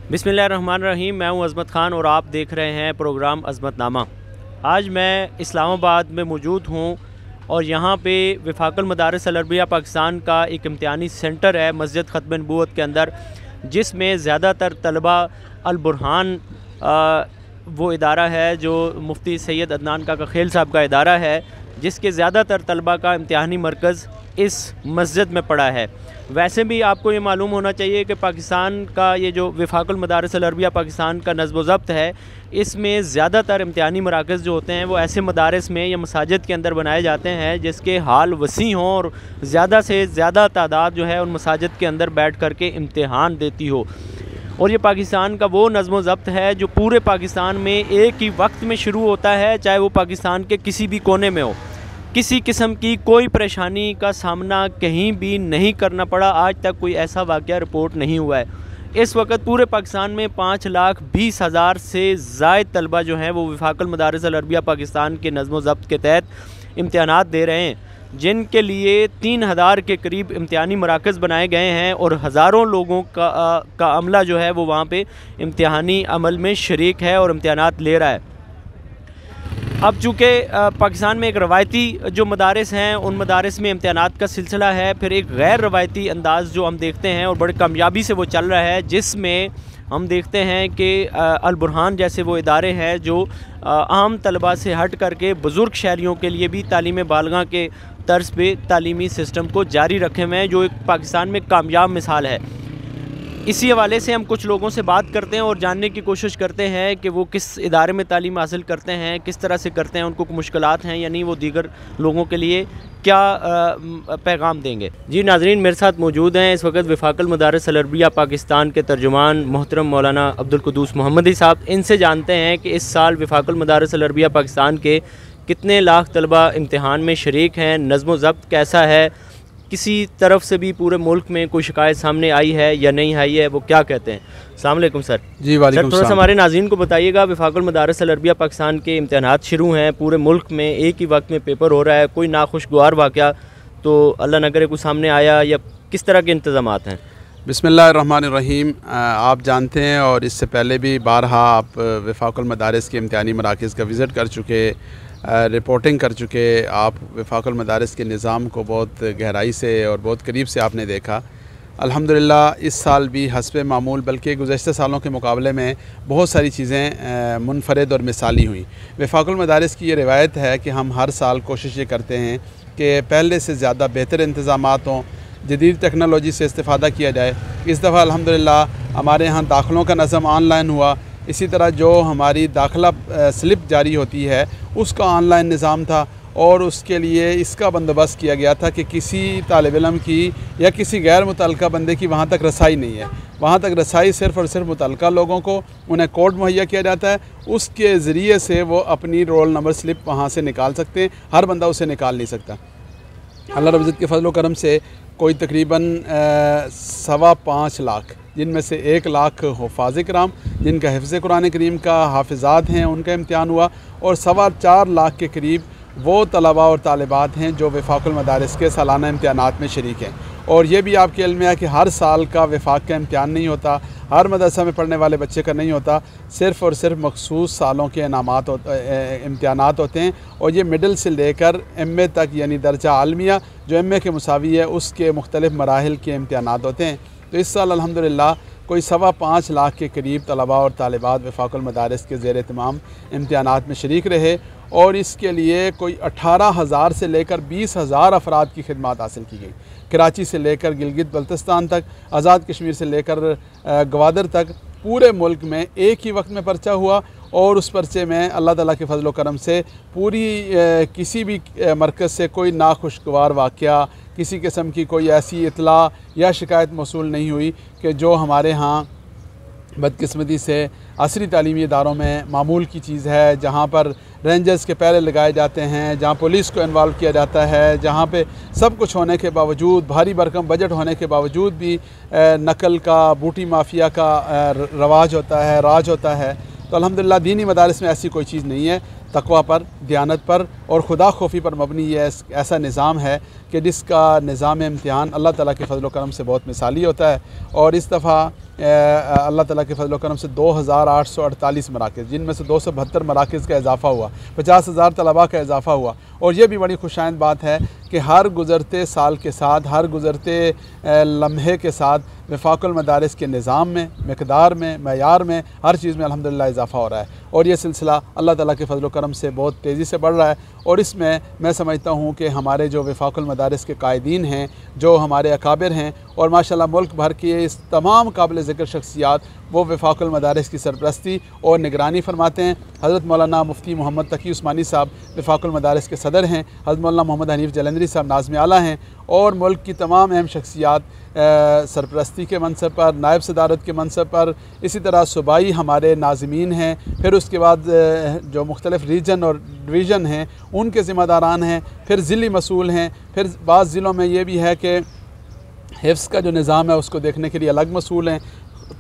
बिस्मिल्लाहिर्रहमानिर्रहीम। मैं हूं अज़मत ख़ान और आप देख रहे हैं प्रोग्राम अज़मतनामा। आज मैं इस्लामाबाद में मौजूद हूं और यहाँ पे वफ़ाक़ुल मदारिस अल अरबिया पाकिस्तान का एक इम्तिहानी सेंटर है मस्जिद ख़त्म नबूवत के अंदर, जिसमें ज़्यादातर तलबा अल बुरहान वो इदारा है जो मुफ्ती सैयद अदनान काका खेल साहब का इदारा है, जिसके ज़्यादातर तलबा का इम्तिहानी मरकज़ इस मस्जिद में पड़ा है। वैसे भी आपको ये मालूम होना चाहिए कि पाकिस्तान का ये जो वफ़ाक़ुल मदारिस अल अरबिया पाकिस्तान का नज़्म व ज़ब्त है, इसमें ज़्यादातर इम्तिहानी मराकज़ जो होते हैं वो ऐसे मदारिस में या मसाजिद के अंदर बनाए जाते हैं जिसके हाल वसी हों और ज़्यादा से ज़्यादा तादाद जो है उन मसाजिद के अंदर बैठ कर के इम्तिहान देती हो। और ये पाकिस्तान का वो नज़्म व ज़ब्त है जो पूरे पाकिस्तान में एक ही वक्त में शुरू होता है, चाहे वो पाकिस्तान के किसी भी कोने में हो। किसी किस्म की कोई परेशानी का सामना कहीं भी नहीं करना पड़ा, आज तक कोई ऐसा वाक़या रिपोर्ट नहीं हुआ है। इस वक्त पूरे पाकिस्तान में 5,20,000 से ज़ायद तलबा जो हैं वो वफ़ाक़ुल मदारिस अल अरबिया पाकिस्तान के नज़्म व ज़ब्त के तहत इम्तिहानात दे रहे हैं, जिनके लिए 3,000 के करीब इम्तिहानी मराकज़ बनाए गए हैं और हज़ारों लोगों का अमला जो है वो वहाँ पे इम्तिहानी अमल में शरीक है और इम्तिहानात ले रहा है। अब चूँकि पाकिस्तान में एक रवायती जो मदारिस हैं उन मदारिस में इम्तिहानात का सिलसिला है, फिर एक गैर रवायती अंदाज़ जो हम देखते हैं और बड़ी कामयाबी से वो चल रहा है, जिसमें हम देखते हैं कि अल बुरहान जैसे वो इदारे हैं जो आम तलबा से हट करके बुज़ुर्ग शहरियों के लिए भी तालीम बालगा के तर्ज पे तालीमी सिस्टम को जारी रखे हुए हैं, जो एक पाकिस्तान में कामयाब मिसाल है। इसी हवाले से हम कुछ लोगों से बात करते हैं और जानने की कोशिश करते हैं कि वो किस इदारे में तालीम हासिल करते हैं, किस तरह से करते हैं, उनको मुश्किलात हैं या नहीं, वो दीगर लोगों के लिए क्या पैगाम देंगे। जी नाज़रीन, मेरे साथ मौजूद हैं इस वक्त वफ़ाक़ुल मदारिस अल अरबिया पाकिस्तान के तर्जुमान मोहतरम मौलाना अब्दुल कुद्दूस मोहम्मदी साहब। इनसे जानते हैं कि इस साल वफ़ाक़ुल मदारिस अल अरबिया पाकिस्तान के कितने लाख तलबा इम्तिहान में शरीक हैं, नज़्म व ज़ब्त कैसा है, किसी तरफ से भी पूरे मुल्क में कोई शिकायत सामने आई है या नहीं आई है, वो क्या कहते हैं। अस्सलाम वालेकुम सर। जी वालेकुम सर, थोड़ा सा हमारे नाज़रीन को बताइएगा, वफ़ाक़ुल मदारिस अल अरबिया पाकिस्तान के इम्तिहानात शुरू हैं, पूरे मुल्क में एक ही वक्त में पेपर हो रहा है, कोई नाखुशगवार वाक़या तो अल्लाह न करे कोई सामने आया या किस तरह के इंतज़ामात हैं। बिस्मिल्लाहिर्रहमानिर्रहीम। आप जानते हैं और इससे पहले भी बारहा आप वफ़ाक़ुल मदारिस के इम्तिहानी मराकज़ का विज़िट कर चुके, रिपोर्टिंग कर चुके। आप वफ़ाक़ुल मदारिस के निज़ाम को बहुत गहराई से और बहुत करीब से आपने देखा। अल्हम्दुलिल्लाह इस साल भी हस्बे मामूल, बल्कि गुज़श्ता सालों के मुकाबले में बहुत सारी चीज़ें मुनफरद और मिसाली हुई। वफ़ाक़ुल मदारिस की ये रिवायत है कि हम हर साल कोशिश ये करते हैं कि पहले से ज़्यादा बेहतर इंतज़ामात हों, जदीद टेक्नोलॉजी से इस्तेफ़ादा किया जाए। इस दफ़ा अल्हम्दुलिल्लाह हमारे यहाँ दाखिलों का नज़म ऑनलाइन हुआ, इसी तरह जो हमारी दाखिला स्लिप जारी होती है उसका ऑनलाइन निज़ाम था और उसके लिए इसका बंदोबस्त किया गया था कि किसी तालिब इल्म की या किसी गैर मुतल्लिका बंदे की वहाँ तक रसाई नहीं है। वहाँ तक रसाई सिर्फ़ और सिर्फ मुतल्लिका लोगों को, उन्हें कोड मुहैया किया जाता है, उसके ज़रिए से वो अपनी रोल नंबर स्लिप वहाँ से निकाल सकते हैं, हर बंदा उसे निकाल नहीं सकता। अल्लाह रब इज़्ज़त के फज़ल व करम से कोई तकरीबन 5.25 लाख, जिनमें से 1 लाख हुफ़ाज़ किराम जिनका हिफ्ज़ कुरान करीम का हाफिज़ात हैं उनका इम्तिहान हुआ, और 4.25 लाख के करीब वो तलबा और तालिबात हैं जो वफ़ाक़ुल मदारिस के सालाना इम्तिहानात में शरीक हैं। और ये भी आपके इल्म में है कि हर साल का वफ़ाक़ का इम्तिहान नहीं होता, हर मदरसा में पढ़ने वाले बच्चे का नहीं होता, सिर्फ़ और सिर्फ मखसूस सालों के इम्तिहानात होते हैं। और ये मिडिल से लेकर एम.ए. तक, यानी दर्जा आलमिया जो एम.ए. के मुसावी है, उसके मुख्तलिफ़ मराहिल के इम्तिहानात होते हैं। तो इस साल अल्हम्दुलिल्लाह कोई 5.25 लाख के करीब तलबा और तालिबात वफ़ाक़ुल मदारिस के ज़ेर एहतमाम इम्तिहानात में शरीक रहे, और इसके लिए कोई 18,000 से लेकर 20,000 अफराद की खिदमत हासिल की गई। कराची से लेकर गिलगित बल्तिस्तान तक, आज़ाद कश्मीर से लेकर गवादर तक, पूरे मुल्क में एक ही वक्त में पर्चा हुआ, और उस पर्चे में अल्लाह ताला के फजल व करम से पूरी किसी भी मरकज़ से कोई नाखुशगवार वाक़या, किसी किस्म की कोई ऐसी इतला या शिकायत मौसूल नहीं हुई कि जो हमारे यहाँ बदकिस्मती से असरी तालीमी इदारों में मामूल की चीज़ है, जहाँ पर रेंजर्स के पहरे लगाए जाते हैं, जहाँ पुलिस को इन्वॉल्व किया जाता है, जहाँ पे सब कुछ होने के बावजूद, भारी भरकम बजट होने के बावजूद भी नकल का, बूटी माफिया का रवाज होता है, राज होता है। तो अल्हम्दुलिल्लाह दीनी मदारिस में ऐसी कोई चीज़ नहीं है। तक़वा पर, दियानत पर और खुदा खौफी पर मबनी ये ऐसा निज़ाम है कि जिसका निज़ाम इम्तिहान अल्लाह ताला के फ़ज़ल व करम से बहुत मिसाली होता है। और इस दफ़ा अल्लाह ताला के फ़ज़ल व करम से 2848 मराकज़, जिनमें से 272 मराकज़ का इजाफ़ा हुआ, 50,000 तलबा का इजाफ़ा हुआ। और ये भी बड़ी खुशाइंद बात है कि हर गुज़रते साल के साथ, हर गुज़रते लम्हे के साथ वफ़ाक़ुल मदारिस के निज़ाम में, मकदार में, मयार में, हर चीज़ में अल्हम्दुलिल्लाह इजाफ़ा हो रहा है। और ये सिलसिला अल्लाह ताला के फ़ज़ल व करम से बहुत तेज़ी से बढ़ रहा है। और इसमें मैं समझता हूँ कि हमारे जो वफ़ाक़ुल मदारिस के कायदीन हैं, जो हमारे अकाबिर हैं, और माशाअल्लाह मुल्क भर की इस तमाम काबिल ज़िक्र शख्सियात वो वफ़ाक़ुल मदारिस की सरपरस्ती और निगरानी फरमाते हैं। हज़रत मौलाना मुफ्ती मोहम्मद तकी उस्मानी साहब वफ़ाक़ुल मदारिस के सदर हैं, हज़रत मौलाना मोहम्मद हनीफ़ जलंधरी साहब नाज़िम आला हैं, और मुल्क की तमाम अहम शख्सियात सरपरस्ती के मनसब पर, नायब सदारत के मनसब पर, इसी तरह सूबाई हमारे नाज़मीन हैं, फिर उसके बाद जो मुख्तलिफ़ रीजन और डिवीज़न हैं उनके ज़िम्मेदारान हैं, फिर ज़िली मसूल हैं, फिर बाज़ ज़िलों में ये भी है कि हिफ्ज़ का जो निज़ाम है उसको देखने के लिए अलग मसूल हैं,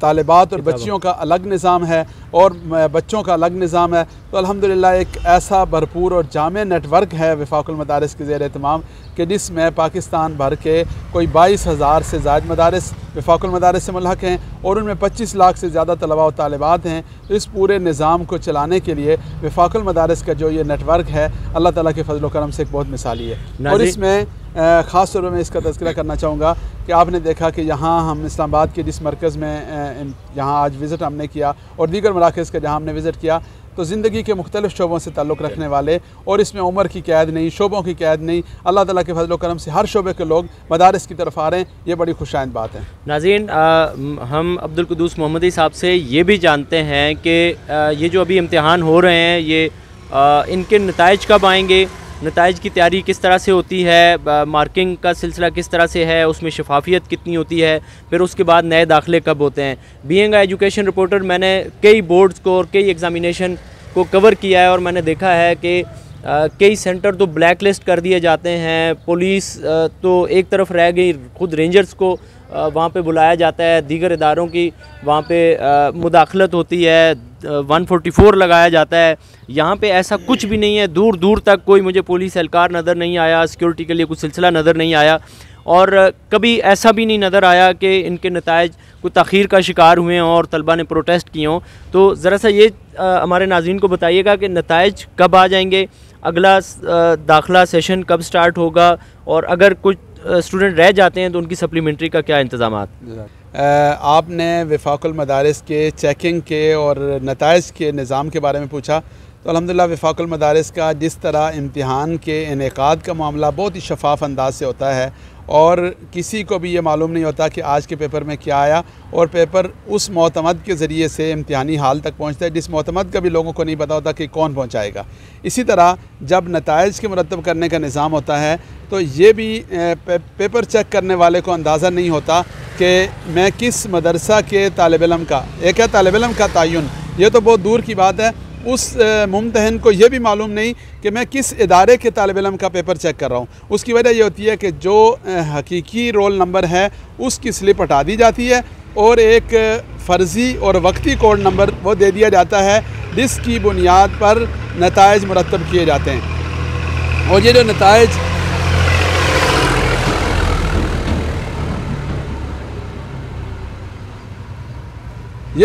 तालिबात और बच्चियों का अलग निज़ाम है, और बच्चों का अलग निज़ाम है। तो अल्हम्दुलिल्लाह एक ऐसा भरपूर और जामे नेटवर्क है वफ़ाक़ुल मदारिस के ज़ेर एहतमाम कि जिसमें पाकिस्तान भर के कोई 22,000 से ज़ायद मदारिस वफ़ाक़ुल मदारिस से मुल्हक़ हैं, और उनमें 25 लाख से ज़्यादा तलबा और तालिबात हैं। तो इस पूरे निज़ाम को चलाने के लिए वफ़ाक़ुल मदारिस का जो ये नेटवर्क है अल्लाह ताला के फ़ज़ल व करम से एक बहुत मिसाली है। और इसमें ख़ास तौर पर मैं इसका तज़किरा करना चाहूँगा कि आपने देखा कि यहाँ हम इस्लामाबाद के जिस मरकज़ में यहाँ आज विज़िट हमने किया, और दीगर मराकज़ का जहाँ हमने विज़िट किया, तो ज़िंदगी के मुख्तलिफ़ शोबों से ताल्लुक़ रखने वाले, और इसमें उम्र की कैद नहीं, शोबों की कैद नहीं, अल्लाह ताला के फ़ज़ल व करम से हर शोबे के लोग मदारिस की तरफ आ रहे हैं। ये बड़ी खुशाइंद बात है। नाज़रीन, हम अब्दुल कुद्दूस मोहम्मदी साहब से ये भी जानते हैं कि ये जो अभी इम्तिहान हो रहे हैं ये इनके नताइज कब आएंगे, नताइज की तैयारी किस तरह से होती है, मार्किंग का सिलसिला किस तरह से है, उसमें शफाफियत कितनी होती है, फिर उसके बाद नए दाखिले कब होते हैं। बीइंग एजुकेशन रिपोर्टर मैंने कई बोर्ड्स को और कई एग्ज़ामिनेशन को कवर किया है, और मैंने देखा है कि कई सेंटर तो ब्लैक लिस्ट कर दिए जाते हैं, पुलिस तो एक तरफ रह गई, खुद रेंजर्स को वहाँ पे बुलाया जाता है, दीगर इदारों की वहाँ पे मुदाखलत होती है, 144 लगाया जाता है। यहाँ पे ऐसा कुछ भी नहीं है, दूर दूर तक कोई मुझे पुलिस एहलकार नज़र नहीं आया, सिक्योरिटी के लिए कुछ सिलसिला नज़र नहीं आया, और कभी ऐसा भी नहीं नज़र आया कि इनके नताइज कोई तख़ीर का शिकार हुए हों और तलबा ने प्रोटेस्ट किए हों। तो ज़रा सा ये हमारे नाज़रीन को बताइएगा कि नताइज कब आ जाएंगे, अगला दाखिला सेशन कब स्टार्ट होगा, और अगर कुछ स्टूडेंट रह जाते हैं तो उनकी सप्लीमेंट्री का क्या इंतज़ामात। आपने वफ़ाक़ुल मदारिस के चेकिंग के और नताइज के निज़ाम के बारे में पूछा, तो अल्हम्दुलिल्लाह वफ़ाक़ुल मदारिस का जिस तरह इम्तिहान के इनेकाद का मामला बहुत ही शफ़ाफ़ अंदाज से होता है, और किसी को भी ये मालूम नहीं होता कि आज के पेपर में क्या आया, और पेपर उस मोतमद के ज़रिए से इम्तिहानी हाल तक पहुँचता है जिस मोतमद का भी लोगों को नहीं पता होता कि कौन पहुँचाएगा। इसी तरह जब नताइज के मुरतब करने का निज़ाम होता है तो ये भी पेपर चेक करने वाले को अंदाज़ा नहीं होता कि मैं किस मदरसा के तालिब इल्म का, एक है तालिब इल्म का तयन, ये तो बहुत दूर की बात है, उस मुम्तहन को ये भी मालूम नहीं कि मैं किस इदारे के तालिब इल्म का पेपर चेक कर रहा हूँ। उसकी वजह ये होती है कि जो हकीकी रोल नंबर है उसकी स्लिप हटा दी जाती है, और एक फ़र्ज़ी और वक्ती कोड नंबर वो दे दिया जाता है, जिसकी बुनियाद पर नताइज मुरतब किए जाते हैं। और ये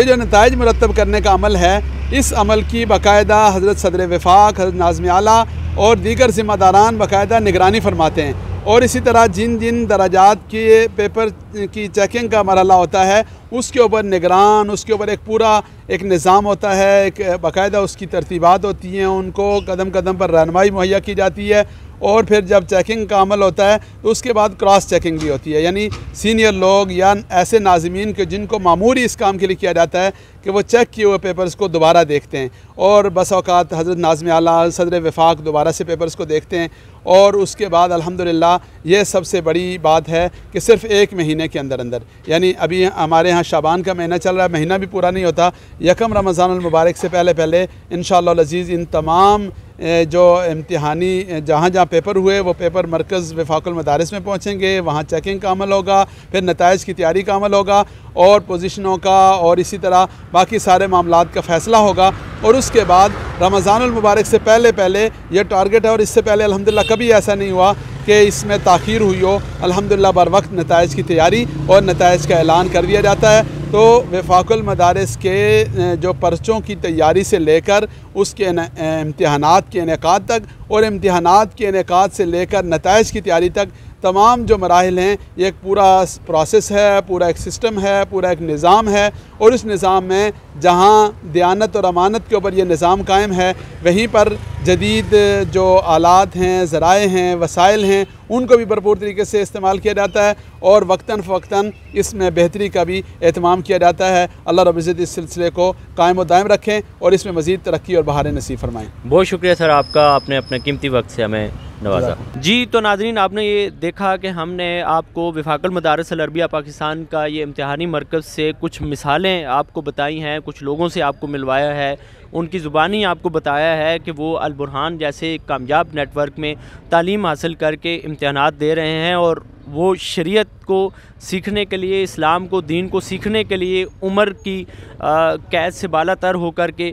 जो नताइज मुरतब करने का अमल है, इस अमल की बाकायदा हज़रत सदर वफ़ाक़, हज़रत नाज़िम आला और दीगर ज़िम्मेदारान बाकायदा निगरानी फरमाते हैं। और इसी तरह जिन जिन दराजात के पेपर की चेकिंग का मरहला होता है उसके ऊपर निगरान, उसके ऊपर एक पूरा एक निज़ाम होता है, एक बाकायदा उसकी तरतीबात होती हैं, उनको कदम कदम पर रहनुमाई मुहैया की जाती है। और फिर जब चेकिंग का अमल होता है तो उसके बाद क्रॉस चेकिंग भी होती है, यानी सीनियर लोग या ऐसे नाज़िमीन के जिनको मामूली इस काम के लिए किया जाता है कि वो चेक किए हुए पेपर्स को दोबारा देखते हैं, और बस औक़ात हज़रत नाज़िम आला, सदर वफ़ाक़ दोबारा से पेपर्स को देखते हैं। और उसके बाद अल्हम्दुलिल्लाह ये सबसे बड़ी बात है कि सिर्फ़ एक महीने के अंदर अंदर, यानी अभी हमारे यहाँ शाबान का महीना चल रहा है, महीना भी पूरा नहीं होता, यकम रमज़ानुल मुबारक से पहले पहले इंशाअल्लाह अज़ीज़ इन तमाम जो इम्तिहानी जहाँ जहाँ पेपर हुए वो पेपर मरकज़ वफ़ाक़ुल मदारिस में पहुँचेंगे, वहाँ चेकिंग का अमल होगा, फिर नताइज की तैयारी का अमल होगा, और पोजीशनों का और इसी तरह बाकी सारे मामलात का फ़ैसला होगा। और उसके बाद रमज़ानुल मुबारक से पहले ये टारगेट है, और इससे पहले अल्हम्दुलिल्लाह कभी ऐसा नहीं हुआ कि इसमें ताख़ीर हुई हो। अल्हम्दुलिल्लाह बर वक्त नताइज की तैयारी और नताइज का ऐलान कर दिया जाता है। तो वफाकुल मदारिस के जो पर्चों की तैयारी से लेकर उसके इम्तिहानात के इनेकाद तक, और इम्तिहानात के इनेकाद से लेकर नताइज की तैयारी तक तमाम जो मराहिल हैं, ये एक पूरा प्रोसेस है, पूरा एक सिस्टम है, पूरा एक निज़ाम है। और इस निज़ाम में जहाँ दयानत और अमानत के ऊपर ये निज़ाम कायम है, वहीं पर जदीद जो आलात हैं, ज़राए हैं, वसाइल हैं, उनको भी भरपूर तरीके से इस्तेमाल किया जाता है और वक्तन फ़वक्तन इसमें बेहतरी का भी एहतमाम किया जाता है। अल्लाह रब्बुल इज़्ज़त इस सिलसिले को कायम व दायम रखें और इसमें मज़ीद तरक्की और बहारें नसीब फरमाएँ। बहुत शुक्रिया सर आपका, आपने अपने कीमती वक्त से हमें नवाजा। जी, तो नाज़रीन, आपने ये देखा कि हमने आपको वफाकुल मदारिस अल अरबिया पाकिस्तान का ये इम्तिहानी मरकज़ से कुछ मिसालें आपको बताई हैं, कुछ लोगों से आपको मिलवाया है, उनकी ज़ुबानी आपको बताया है कि वो अल बुरहान जैसे कामयाब नेटवर्क में तालीम हासिल करके इम्तिहानात दे रहे हैं और वो शरीयत को सीखने के लिए, इस्लाम को, दीन को सीखने के लिए उम्र की कैद से बाला तर होकर के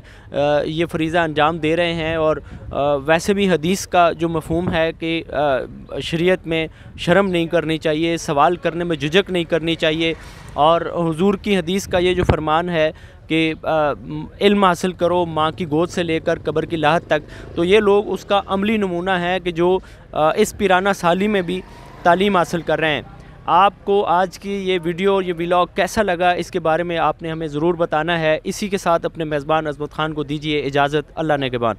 ये फ़रीज़ा अंजाम दे रहे हैं। और वैसे भी हदीस का जो मफ़हूम है कि शरीयत में शर्म नहीं करनी चाहिए, सवाल करने में झिझक नहीं करनी चाहिए, और हुजूर की हदीस का ये जो फरमान है कि इल्म हासिल करो माँ की गोद से लेकर कब्र की लाहत तक, तो ये लोग उसका अमली नमूना है कि जो इस पिराना साली में भी तालीम हासिल कर रहे हैं। आपको आज की ये वीडियो और ये व्लॉग कैसा लगा, इसके बारे में आपने हमें ज़रूर बताना है। इसी के साथ अपने मेज़बान अज़मत ख़ान को दीजिए इजाज़त। अल्लाह ने के बाद।